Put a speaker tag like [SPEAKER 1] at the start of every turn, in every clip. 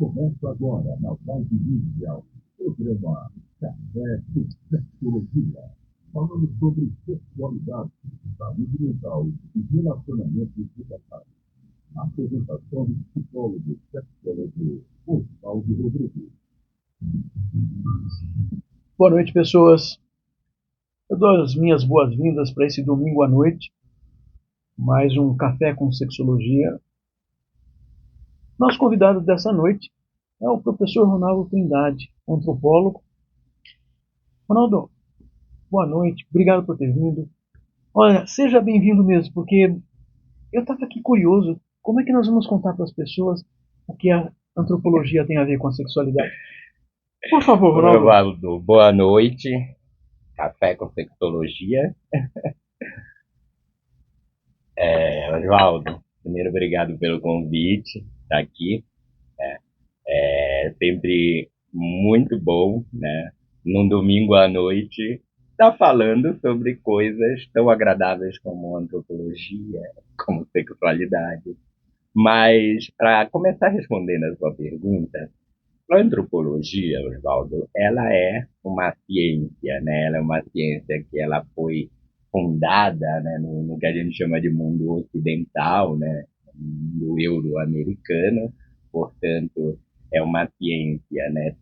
[SPEAKER 1] Começa agora, na Vibe Mundial, programa Café com Sexologia, falando sobre sexualidade, saúde mental e relacionamentos de casais. Apresentação do psicólogo sexólogo Oswaldo Rodrigues.
[SPEAKER 2] Boa noite, pessoas. Eu dou as minhas boas-vindas para esse domingo à noite, mais um Café com Sexologia. Nosso convidado dessa noite é o professor Ronaldo Trindade, antropólogo. Ronaldo, boa noite, obrigado por ter vindo. Olha, seja bem-vindo mesmo, porque eu estava aqui curioso, como é que nós vamos contar para as pessoas o que a antropologia tem a ver com a sexualidade? Por favor, Ronaldo.
[SPEAKER 3] Osvaldo, boa noite. Café com Sexologia. Osvaldo, primeiro obrigado pelo convite, estar aqui. É sempre muito bom, né? Num domingo à noite, estar falando sobre coisas tão agradáveis como antropologia, como sexualidade. Mas, para começar respondendo a sua pergunta, a antropologia, Osvaldo, ela é uma ciência, né? Ela é uma ciência que ela foi fundada, né, no que a gente chama de mundo ocidental, né, mundo euro-americano. Portanto, é uma ciência, né,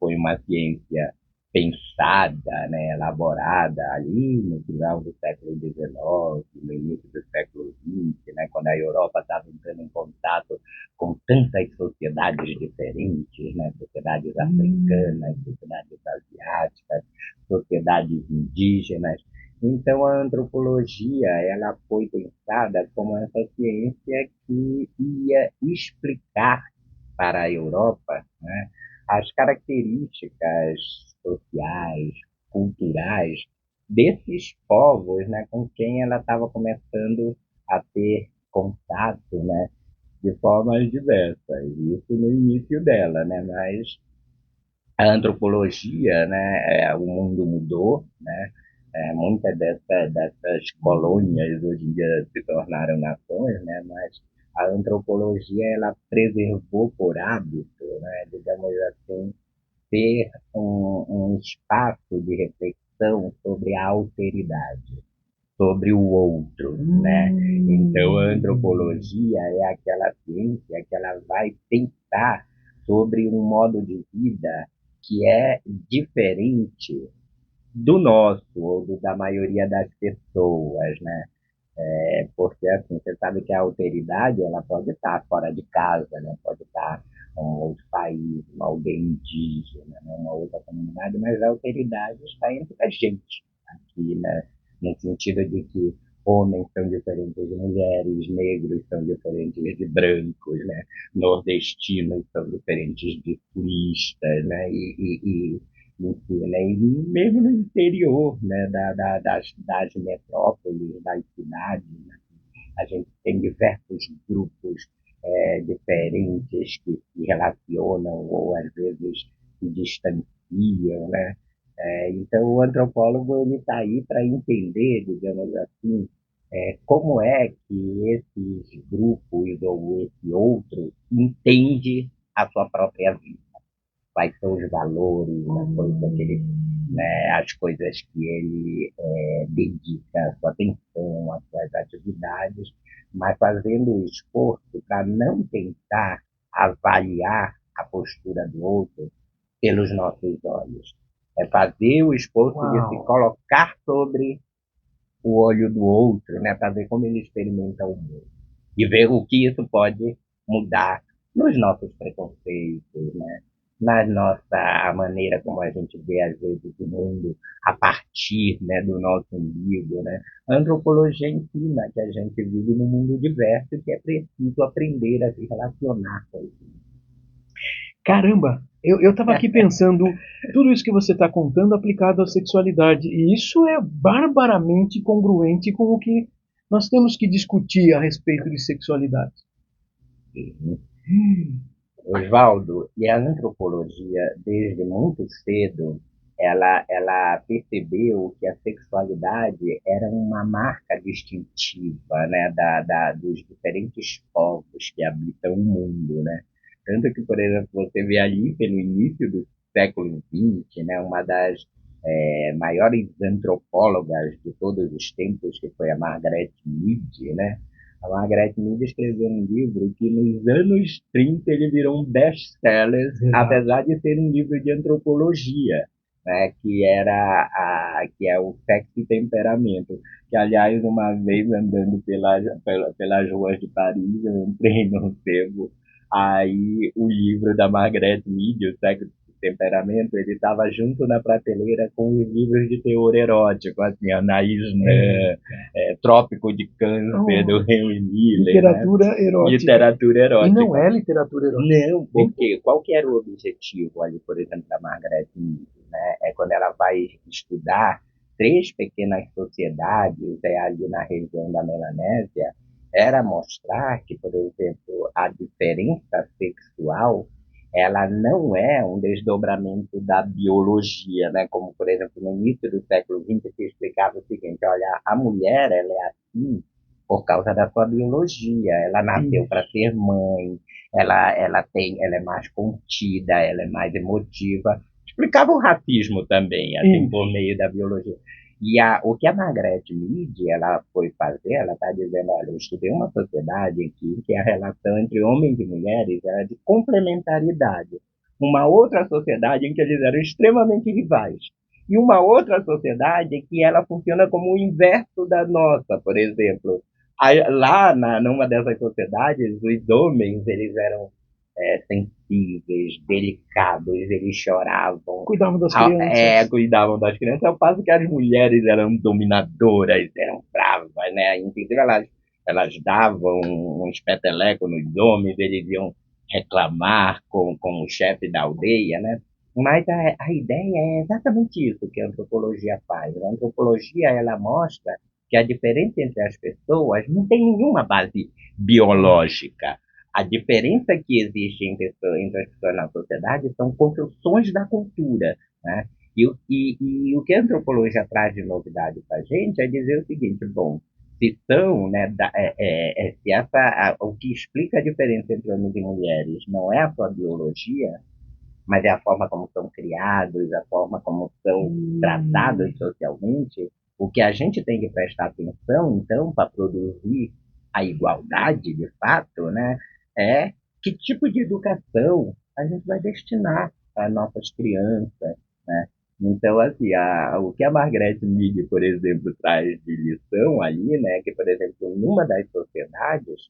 [SPEAKER 3] foi uma ciência pensada, né, elaborada ali no final do século XIX, no início do século XX, né, quando a Europa estava entrando em contato com tantas sociedades diferentes, né? Sociedades africanas, sociedades asiáticas, sociedades indígenas. Então, a antropologia ela foi pensada como essa ciência que ia explicar para a Europa, né, as características sociais, culturais desses povos, né, com quem ela estava começando a ter contato, né, de formas diversas. Isso no início dela, né? Mas a antropologia, né? O mundo mudou, né? Muitas dessas colônias hoje em dia se tornaram nações, né? Mas a antropologia ela preservou por hábito, né? Digamos assim, ter um espaço de reflexão sobre a alteridade, sobre o outro, né? Então, a antropologia é aquela ciência que ela vai pensar sobre um modo de vida que é diferente do nosso ou da maioria das pessoas, né? Porque assim, você sabe que a alteridade ela pode estar fora de casa, né? Pode estar em um outro país, uma aldeia indígena, né? Uma outra comunidade, mas a alteridade está entre a gente aqui, né? No sentido de que homens são diferentes de mulheres, negros são diferentes de brancos, né? Nordestinos são diferentes de turistas, né? Enfim, né? E mesmo no interior, né? Das metrópoles, das cidades, né? A gente tem diversos grupos diferentes que se relacionam ou às vezes se distanciam, né? Então o antropólogo ele está aí para entender, digamos assim, como é que esses grupos ou esse outro entende a sua própria vida, quais são os valores, as coisas que ele, né, as coisas que ele dedica a sua atenção, as suas atividades, mas fazendo o esforço para não tentar avaliar a postura do outro pelos nossos olhos. É fazer o esforço de se colocar sobre o olho do outro, né, para ver como ele experimenta o mundo e ver o que isso pode mudar nos nossos preconceitos, né? Na nossa a maneira como a gente vê às vezes o mundo a partir, né, do nosso umbigo, né? A antropologia ensina que a gente vive num mundo diverso e que é preciso aprender a se relacionar com ele.
[SPEAKER 2] Caramba, eu estava aqui pensando tudo isso que você está contando aplicado à sexualidade, e isso é barbaramente congruente com o que nós temos que discutir a respeito de sexualidade.
[SPEAKER 3] Osvaldo, e a antropologia, desde muito cedo, ela percebeu que a sexualidade era uma marca distintiva, né, dos diferentes povos que habitam o mundo, né? Tanto que, por exemplo, você vê ali pelo início do século XX, né, uma das maiores antropólogas de todos os tempos, que foi a Margaret Mead, né? A Margaret Mead escreveu um livro que nos anos 30 ele virou um best-seller, apesar de ser um livro de antropologia, né? Que é o Sexo e Temperamento. Que, aliás, uma vez andando pelas ruas de Paris, eu entrei num sebo, aí o livro da Margaret Mead, o Sexo Temperamento, ele estava junto na prateleira com os livros de teor erótico, assim, Anaïs Nin, Trópico de Câncer, do Henry Miller,
[SPEAKER 2] literatura
[SPEAKER 3] né?
[SPEAKER 2] erótica.
[SPEAKER 3] Literatura erótica.
[SPEAKER 2] E não é literatura erótica.
[SPEAKER 3] Não, porque qual que era o objetivo ali, por exemplo, da Margaret Mead, né? É quando ela vai estudar três pequenas sociedades ali na região da Melanésia, era mostrar que, por exemplo, a diferença sexual ela não é um desdobramento da biologia, né? Como, por exemplo, no início do século XX, se explicava o seguinte: olha, a mulher ela é assim por causa da sua biologia, ela nasceu para ser mãe, ela é mais contida, ela é mais emotiva. Explicava o racismo também, assim, por meio da biologia. E o que a Margaret Mead ela foi fazer, ela está dizendo, olha, eu estudei uma sociedade aqui que a relação entre homens e mulheres era de complementaridade. Uma outra sociedade em que eles eram extremamente rivais. E uma outra sociedade que ela funciona como o inverso da nossa, por exemplo. Lá, numa dessas sociedades, os homens eles eram sensíveis, delicados, eles choravam.
[SPEAKER 2] Cuidavam das crianças.
[SPEAKER 3] Cuidavam das crianças, ao passo que as mulheres eram dominadoras, eram bravas, né? Inclusive elas davam um espeteleco nos homens, eles iam reclamar com o chefe da aldeia, né? Mas a ideia é exatamente isso que a antropologia faz. A antropologia, ela mostra que a diferença entre as pessoas não tem nenhuma base biológica. A diferença que existe entre as pessoas na sociedade são construções da cultura, né? E o que a antropologia traz de novidade para a gente é dizer o seguinte: bom, se são, né, se o que explica a diferença entre homens e mulheres não é a sua biologia, mas é a forma como são criados, a forma como são tratados socialmente, o que a gente tem que prestar atenção, então, para produzir a igualdade, de fato, né, é que tipo de educação a gente vai destinar para nossas crianças, né? Então, assim, o que a Margaret Mead, por exemplo, traz de lição ali, né, que, por exemplo, numa das sociedades,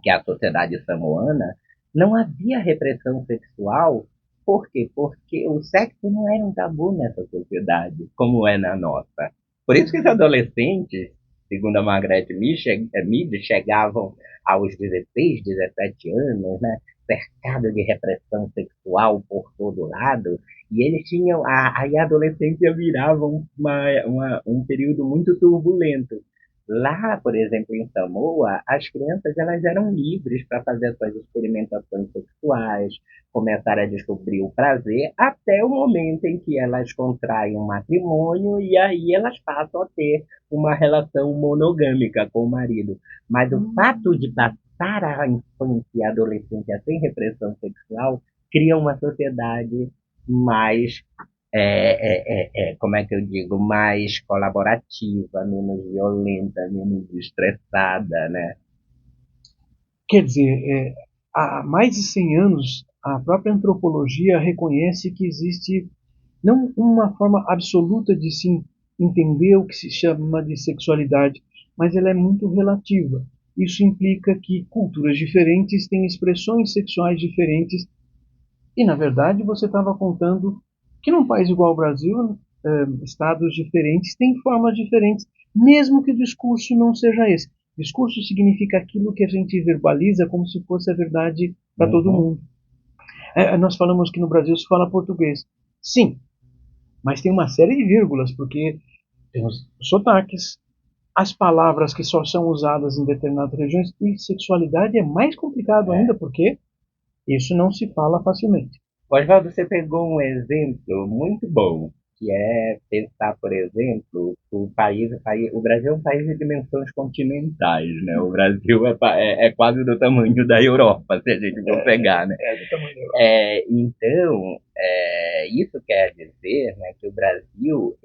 [SPEAKER 3] que é a sociedade samoana, não havia repressão sexual. Por quê? Porque o sexo não era um tabu nessa sociedade, como é na nossa. Por isso que os adolescentes, segundo a Margaret Mead, chegavam aos 16, 17 anos, né, cercados de repressão sexual por todo lado, e eles tinham, aí a adolescência virava um período muito turbulento. Lá, por exemplo, em Samoa, as crianças elas eram livres para fazer suas experimentações sexuais, começar a descobrir o prazer, até o momento em que elas contraem um matrimônio e aí elas passam a ter uma relação monogâmica com o marido. Mas o fato de passar a infância e a adolescência sem repressão sexual cria uma sociedade mais como é que eu digo, mais colaborativa, menos violenta, menos estressada, né?
[SPEAKER 2] Quer dizer, há mais de 100 anos, a própria antropologia reconhece que existe não uma forma absoluta de se entender o que se chama de sexualidade, mas ela é muito relativa. Isso implica que culturas diferentes têm expressões sexuais diferentes. E, na verdade, você estava contando que num país igual ao Brasil, estados diferentes têm formas diferentes, mesmo que o discurso não seja esse. Discurso significa aquilo que a gente verbaliza como se fosse a verdade para todo mundo. Nós falamos que no Brasil se fala português. Sim, mas tem uma série de vírgulas, porque tem os sotaques, as palavras que só são usadas em determinadas regiões, e sexualidade é mais complicado ainda, porque isso não se fala facilmente.
[SPEAKER 3] Oswaldo, você pegou um exemplo muito bom, que é pensar, por exemplo, O Brasil é um país de dimensões continentais, né? O Brasil é quase do tamanho da Europa, se a gente for pegar, né?
[SPEAKER 2] É do tamanho da Europa.
[SPEAKER 3] Então, isso quer dizer, né, que o Brasil,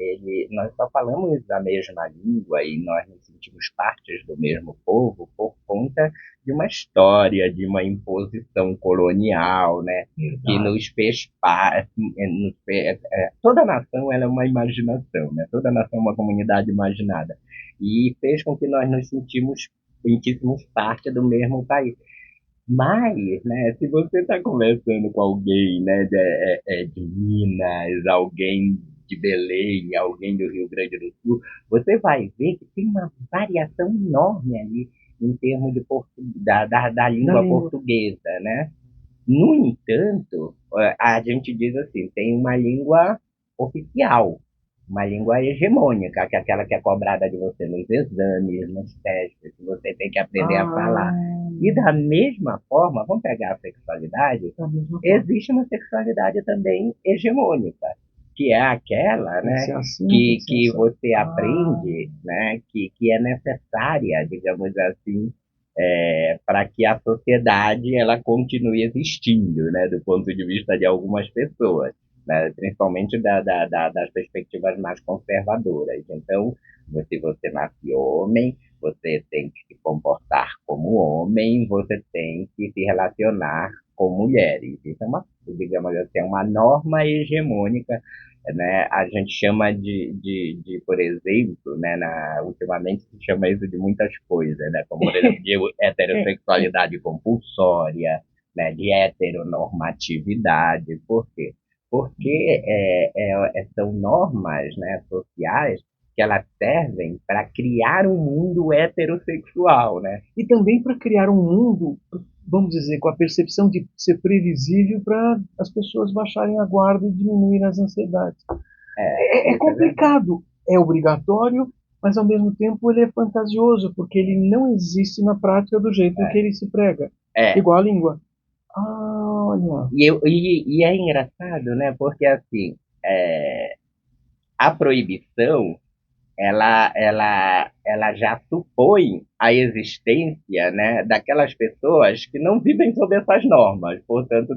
[SPEAKER 3] nós só falamos a mesma língua e nós nos sentimos partes do mesmo povo por conta de uma história, de uma imposição colonial, né? Que nos fez parte. Toda nação ela é uma imaginação, né? Toda nação é uma comunidade imaginada. E fez com que nós nos sentíssemos parte do mesmo país. Mas, né, se você está conversando com alguém, né, de Minas, alguém de Belém, alguém do Rio Grande do Sul, você vai ver que tem uma variação enorme ali em termos da língua portuguesa, né? No entanto, a gente diz assim, tem uma língua oficial, uma língua hegemônica, que é aquela que é cobrada de você nos exames, nos testes, que você tem que aprender a falar. E da mesma forma, vamos pegar a sexualidade, existe uma sexualidade também hegemônica, que é aquela, né, que você aprende, né, que é necessária, digamos assim, para que a sociedade ela continue existindo, né, do ponto de vista de algumas pessoas, né, principalmente das perspectivas mais conservadoras. Então, se você nasce homem, você tem que se comportar como homem, você tem que se relacionar com mulheres. Isso é digamos assim, uma norma hegemônica, né? A gente chama por exemplo, né, ultimamente se chama isso de muitas coisas, né? Como, por exemplo, de heterossexualidade compulsória, né? De heteronormatividade. Por quê? Porque são normas, né, sociais que elas servem para criar um mundo heterossexual, né?
[SPEAKER 2] E também para criar um mundo, vamos dizer, com a percepção de ser previsível para as pessoas baixarem a guarda e diminuírem as ansiedades. É complicado, é obrigatório, mas ao mesmo tempo ele é fantasioso, porque ele não existe na prática do jeito que ele se prega. Igual a língua. Olha.
[SPEAKER 3] E é engraçado, né? Porque assim, a proibição ela já supõe a existência, né, daquelas pessoas que não vivem sob essas normas. Portanto,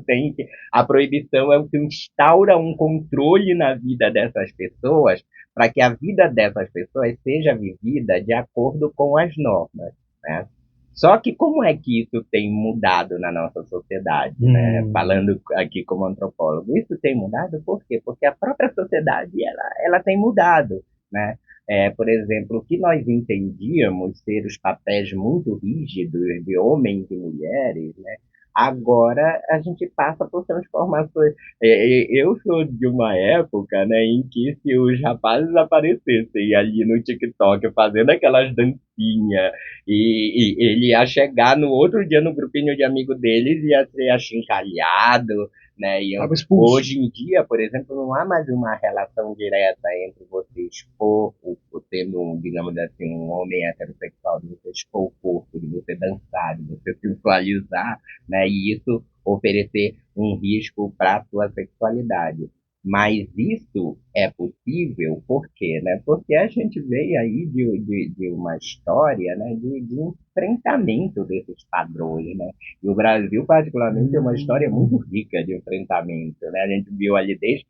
[SPEAKER 3] a proibição é o que instaura um controle na vida dessas pessoas para que a vida dessas pessoas seja vivida de acordo com as normas, né? Só que como é que isso tem mudado na nossa sociedade, né? Falando aqui como antropólogo, isso tem mudado por quê? Porque a própria sociedade ela tem mudado, né? Por exemplo, o que nós entendíamos ser os papéis muito rígidos de homens e mulheres, né? Agora a gente passa por transformações. Eu sou de uma época, né, em que se os rapazes aparecessem ali no TikTok fazendo aquelas dancinhas e ele ia chegar no outro dia no grupinho de amigos deles e ia ser achincalhado, né? Hoje em dia, por exemplo, não há mais uma relação direta entre você expor, tendo, digamos assim, um homem heterossexual, de você expor o corpo, de você dançar, de você sensualizar, né? E isso oferecer um risco para a sua sexualidade. Mas isso é possível, por quê? Né? Porque a gente veio aí de uma história, né, de enfrentamento desses padrões, né? E o Brasil, particularmente, é uma história muito rica de enfrentamento, né? A gente viu ali desde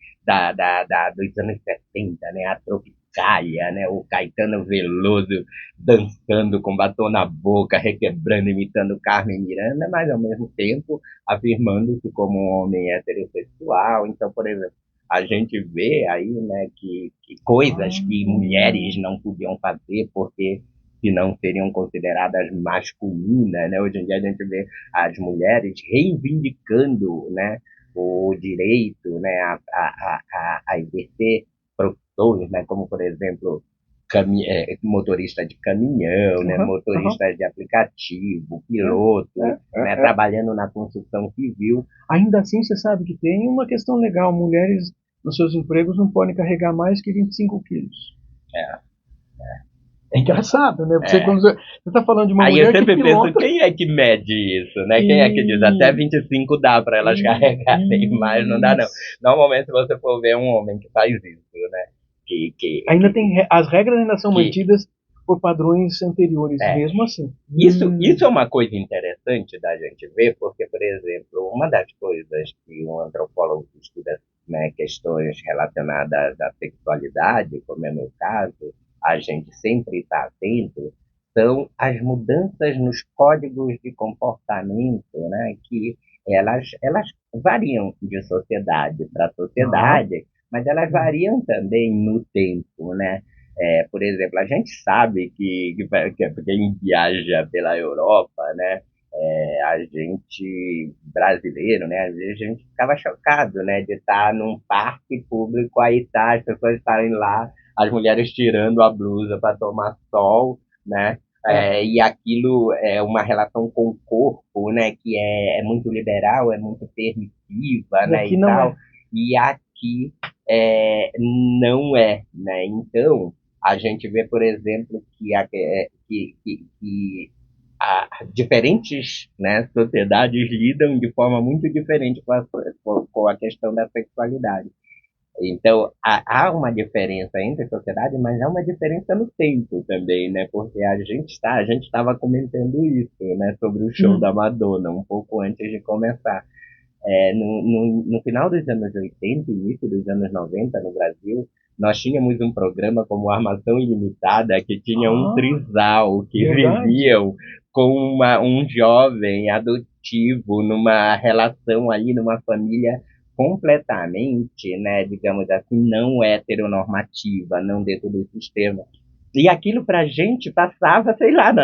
[SPEAKER 3] dos anos 70, né, a Tropicália, né, o Caetano Veloso dançando com batom na boca, requebrando, imitando Carmen Miranda, mas ao mesmo tempo afirmando-se como um homem heterossexual. Então, por exemplo, a gente vê aí, né, que coisas que mulheres não podiam fazer porque senão seriam consideradas masculinas, né? Hoje em dia a gente vê as mulheres reivindicando, né, o direito, né, a exercer profissões, né, como por exemplo motorista de caminhão, né, motorista de aplicativo, piloto, né, trabalhando na construção civil.
[SPEAKER 2] Ainda assim, você sabe que tem uma questão legal: mulheres nos seus empregos não podem carregar mais que 25 quilos. É engraçado, né? Você está falando de uma mulher que pilota...
[SPEAKER 3] Aí eu sempre penso, quem é que mede isso, né? Quem é que diz, até 25 dá para elas carregarem, mas não dá não. Normalmente, se você for ver um homem que faz isso, né,
[SPEAKER 2] Ainda tem, as regras ainda são
[SPEAKER 3] que-
[SPEAKER 2] mantidas por padrões anteriores, mesmo assim.
[SPEAKER 3] Isso é uma coisa interessante da gente ver, porque, por exemplo, uma das coisas que um antropólogo que estuda, né, questões relacionadas à sexualidade, como é o meu caso, a gente sempre está atento, são as mudanças nos códigos de comportamento, né, que elas variam de sociedade para sociedade, mas elas variam também no tempo, né? Por exemplo, a gente sabe que quem viaja pela Europa, né, a gente brasileiro, né, às vezes a gente ficava chocado, né, de estar num parque público, aí tá, as pessoas estarem lá, as mulheres tirando a blusa para tomar sol, né, e aquilo é uma relação com o corpo, né, que é muito liberal, é muito permissiva,
[SPEAKER 2] E
[SPEAKER 3] né,
[SPEAKER 2] aqui
[SPEAKER 3] e
[SPEAKER 2] não
[SPEAKER 3] tal,
[SPEAKER 2] é.
[SPEAKER 3] e aqui não é, né, então a gente vê, por exemplo, que diferentes, né, sociedades lidam de forma muito diferente com a questão da sexualidade. Então, há uma diferença entre a sociedade, mas há uma diferença no tempo também, né? Porque a gente estava comentando isso, né, sobre o show da Madonna, um pouco antes de começar. No final dos anos 80, início dos anos 90 no Brasil, nós tínhamos um programa como Armação Ilimitada, que tinha um trisal que
[SPEAKER 2] verdade.
[SPEAKER 3] viviam com um jovem adotivo numa relação ali, numa família completamente, né, digamos assim, não heteronormativa, não dentro do sistema. E aquilo pra gente passava, sei lá,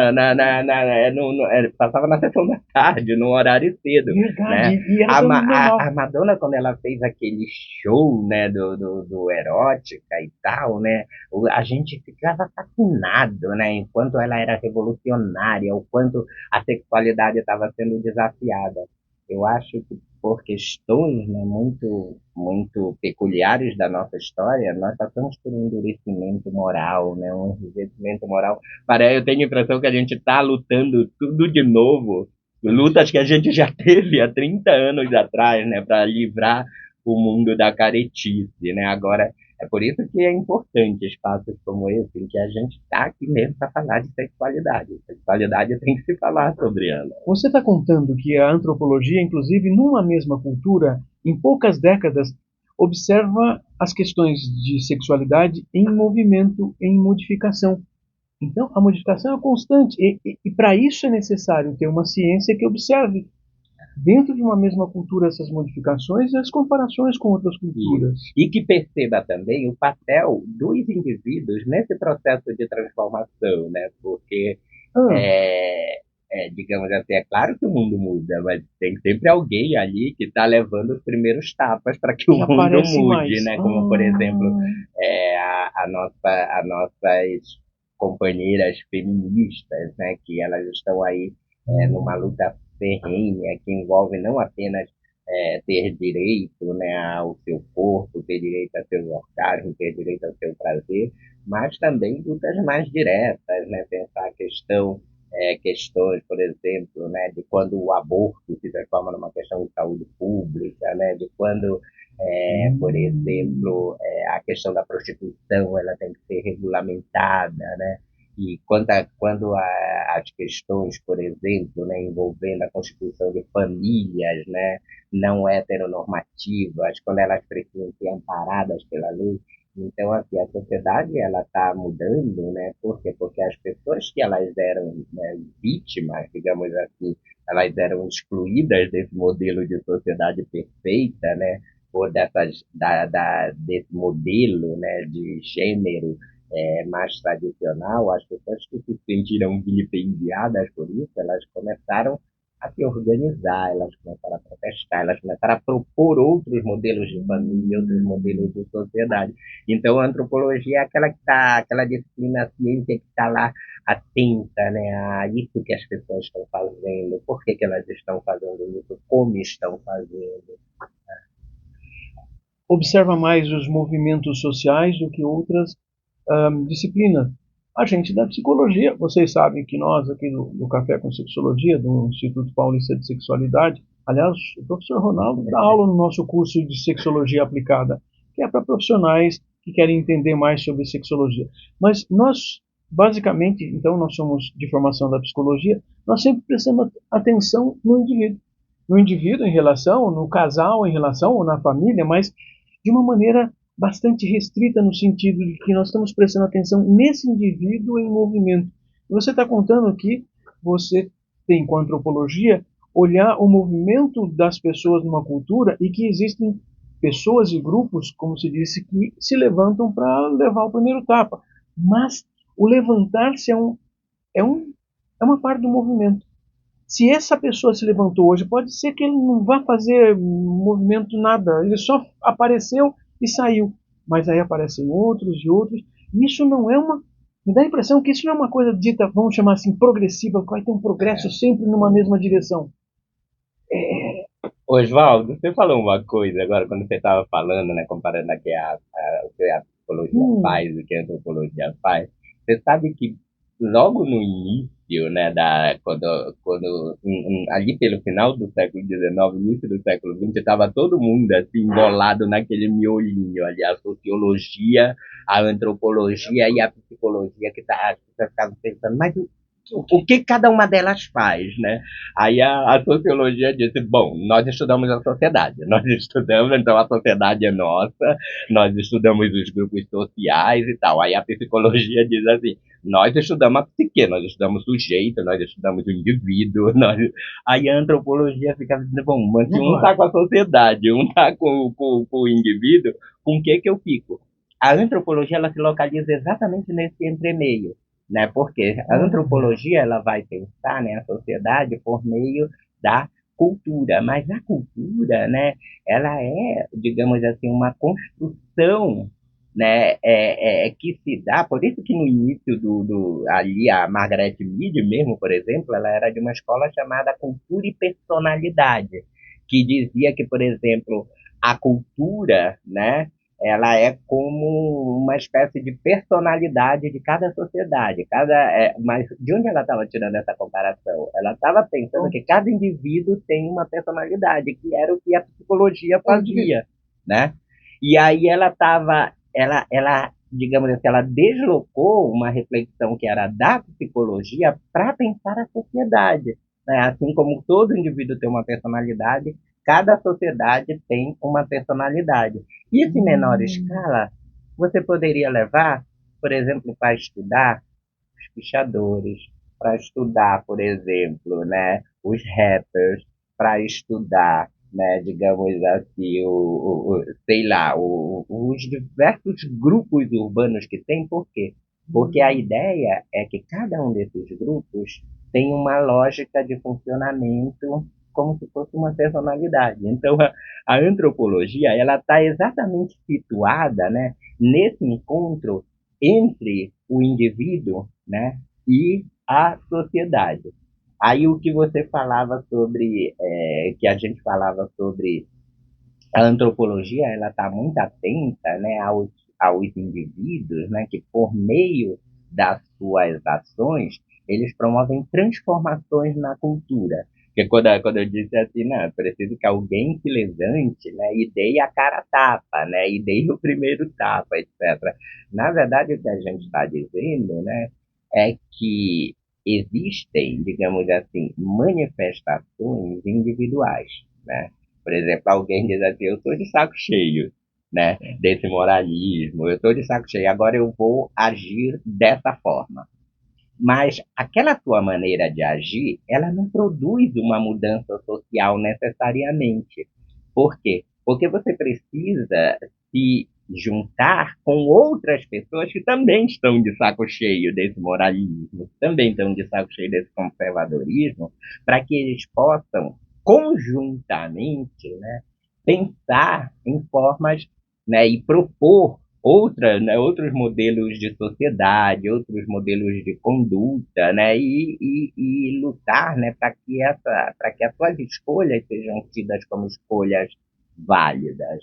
[SPEAKER 3] passava na sessão da tarde, no horário cedo,
[SPEAKER 2] Verdade,
[SPEAKER 3] né?
[SPEAKER 2] e era tão normal.
[SPEAKER 3] A Madonna, quando ela fez aquele show, né, do erótica e tal, né, a gente ficava fascinado, né, enquanto ela era revolucionária, o quanto a sexualidade estava sendo desafiada. Eu acho que por questões, né, muito peculiares da nossa história, nós passamos por um endurecimento moral, né, um endurecimento moral. Eu tenho a impressão que a gente está lutando tudo de novo, lutas que a gente já teve há 30 anos atrás, né, para livrar o mundo da caretice, né? Agora, é por isso que é importante espaços como esse, em que a gente está aqui mesmo para falar de sexualidade. Sexualidade tem que se falar sobre ela.
[SPEAKER 2] Você está contando que a antropologia, inclusive numa mesma cultura, em poucas décadas, observa as questões de sexualidade em movimento, em modificação. Então, a modificação é constante e para isso é necessário ter uma ciência que observe dentro de uma mesma cultura essas modificações e as comparações com outras culturas.
[SPEAKER 3] E que perceba também o papel dos indivíduos nesse processo de transformação, né? Porque, digamos assim, é claro que o mundo muda, mas tem sempre alguém ali que está levando os primeiros tapas para que o mundo mude, né? Como, por exemplo, as nossas companheiras feministas, né? Que elas estão aí numa luta ferrenha que envolve não apenas ter direito, né, ao seu corpo, ter direito a seus orgasmos, ter direito ao seu prazer, mas também lutas mais diretas, né, pensar questões, por exemplo, né, de quando o aborto se transforma numa questão de saúde pública, né, de quando, por exemplo, a questão da prostituição ela tem que ser regulamentada, né, e quando as questões, por exemplo, né, envolvendo a constituição de famílias, né, não heteronormativas, quando elas precisam ser amparadas pela lei. Então, assim, a sociedade ela está mudando, né? Por quê? Porque as pessoas que elas eram, né, vítimas, digamos assim, elas eram excluídas desse modelo de sociedade perfeita, né? Ou desse modelo, né, de gênero mais tradicional, as pessoas que se sentiram vilipendiadas por isso, elas começaram a se organizar, elas começaram a protestar, elas começaram a propor outros modelos de família, outros modelos de sociedade. Então, a antropologia é aquela disciplina, a ciência que está lá atenta, né, a isso que as pessoas estão fazendo, por que elas estão fazendo isso, como estão fazendo.
[SPEAKER 2] Observa mais os movimentos sociais do que outras disciplinas. A gente da psicologia, vocês sabem que nós aqui do Café com Sexologia, do Instituto Paulista de Sexualidade, aliás, o professor Ronaldo dá aula no nosso curso de Sexologia Aplicada, que é para profissionais que querem entender mais sobre sexologia. Mas nós, basicamente, então nós somos de formação da psicologia, nós sempre prestamos atenção no indivíduo. No indivíduo em relação, no casal em relação, ou na família, mas de uma maneira bastante restrita no sentido de que nós estamos prestando atenção nesse indivíduo em movimento. Você está contando que você tem, com a antropologia, olhar o movimento das pessoas numa cultura e que existem pessoas e grupos, como se disse, que se levantam para levar o primeiro tapa. Mas o levantar-se é uma parte do movimento. Se essa pessoa se levantou hoje, pode ser que ele não vá fazer movimento nada, ele só apareceu e saiu. Mas aí aparecem outros e outros. E isso não é uma. Me dá a impressão que isso não é uma coisa dita, vamos chamar assim, progressiva, que vai ter um progresso sempre numa mesma direção.
[SPEAKER 3] Oswaldo, você falou uma coisa agora, quando você estava falando, né, comparando aqui o que a psicologia faz, o que a antropologia faz. Você sabe que logo no início, né, ali pelo final do século XIX, início do século XX, estava todo mundo assim, embolado naquele miolinho ali, a sociologia, a antropologia e a psicologia, que você ficava pensando, mas o que cada uma delas faz, né? Aí a sociologia disse, bom, nós estudamos a sociedade, nós estudamos, então a sociedade é nossa, nós estudamos os grupos sociais e tal. Aí a psicologia diz assim, nós estudamos a psique, nós estudamos o sujeito, nós estudamos o indivíduo, aí a antropologia fica dizendo, bom, mas se um está com a sociedade, um está com o indivíduo, com o que eu fico? A antropologia, ela se localiza exatamente nesse entremeio, né? Porque a antropologia, ela vai pensar, né, a sociedade por meio da cultura, mas a cultura, né, ela é, digamos assim, uma construção, né, que se dá, por isso que no início ali a Margaret Mead mesmo, por exemplo, ela era de uma escola chamada Cultura e Personalidade, que dizia que, por exemplo, a cultura, né, ela é como uma espécie de personalidade de cada sociedade. Mas de onde ela estava tirando essa comparação? Ela estava pensando que cada indivíduo tem uma personalidade, que era o que a psicologia fazia, né? E aí digamos assim, ela deslocou uma reflexão que era da psicologia para pensar a sociedade, né? Assim como todo indivíduo tem uma personalidade, cada sociedade tem uma personalidade. Isso em menor escala, você poderia levar, por exemplo, para estudar os pichadores, para estudar, por exemplo, né, os rappers, para estudar, né, digamos assim, sei lá, os diversos grupos urbanos que tem. Por quê? Porque a ideia é que cada um desses grupos tem uma lógica de funcionamento como se fosse uma personalidade. Então, a antropologia, ela está exatamente situada, né, nesse encontro entre o indivíduo, né, e a sociedade. Aí o que você falava sobre, que a gente falava sobre a antropologia, ela está muito atenta, né, aos indivíduos, né, que por meio das suas ações, eles promovem transformações na cultura. Porque quando eu disse assim, não, preciso que alguém se levante, né, e dê a cara a tapa, né, e dê o primeiro tapa, etc. Na verdade, o que a gente está dizendo, né, é que existem, digamos assim, manifestações individuais, né? Por exemplo, alguém diz assim, eu estou de saco cheio, né, desse moralismo, eu estou de saco cheio, agora eu vou agir dessa forma. Mas aquela tua maneira de agir, ela não produz uma mudança social necessariamente. Por quê? Porque você precisa se juntar com outras pessoas que também estão de saco cheio desse moralismo, também estão de saco cheio desse conservadorismo, para que eles possam conjuntamente, né, pensar em formas, né, e propor outros modelos de sociedade, outros modelos de conduta, né, e lutar, né, para que as suas escolhas sejam tidas como escolhas válidas,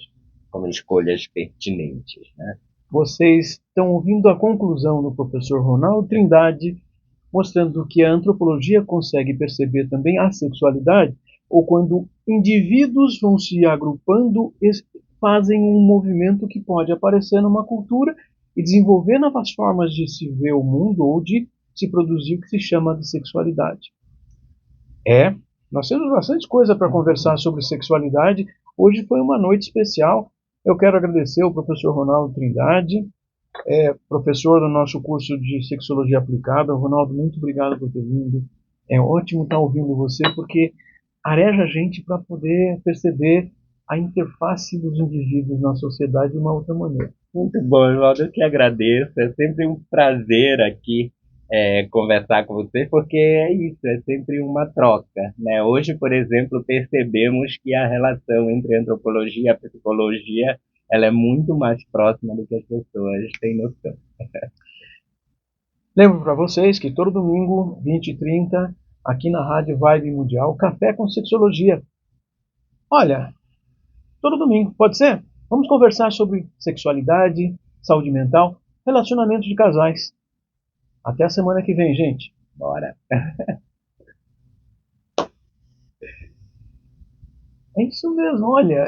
[SPEAKER 3] como escolhas pertinentes, né?
[SPEAKER 2] Vocês estão ouvindo a conclusão do professor Ronaldo Trindade, mostrando que a antropologia consegue perceber também a sexualidade, ou quando indivíduos vão se agrupando fazem um movimento que pode aparecer numa cultura e desenvolver novas formas de se ver o mundo ou de se produzir o que se chama de sexualidade. Nós temos bastante coisa para conversar sobre sexualidade. Hoje foi uma noite especial. Eu quero agradecer ao professor Ronaldo Trindade, professor do nosso curso de Sexologia Aplicada. Ronaldo, muito obrigado por ter vindo. É ótimo estar ouvindo você, porque areja a gente para poder perceber a interface dos indivíduos na sociedade de uma outra maneira.
[SPEAKER 3] Muito bom, Oswaldo, eu que agradeço. É sempre um prazer aqui conversar com você, porque é isso, é sempre uma troca, né? Hoje, por exemplo, percebemos que a relação entre a antropologia e a psicologia ela é muito mais próxima do que as pessoas têm noção.
[SPEAKER 2] Lembro para vocês que todo domingo, 20h30, aqui na Rádio Vibe Mundial, Café com Sexologia. Olha, todo domingo, pode ser? Vamos conversar sobre sexualidade, saúde mental, relacionamento de casais. Até a semana que vem, gente.
[SPEAKER 3] Bora!
[SPEAKER 2] É isso mesmo, olha,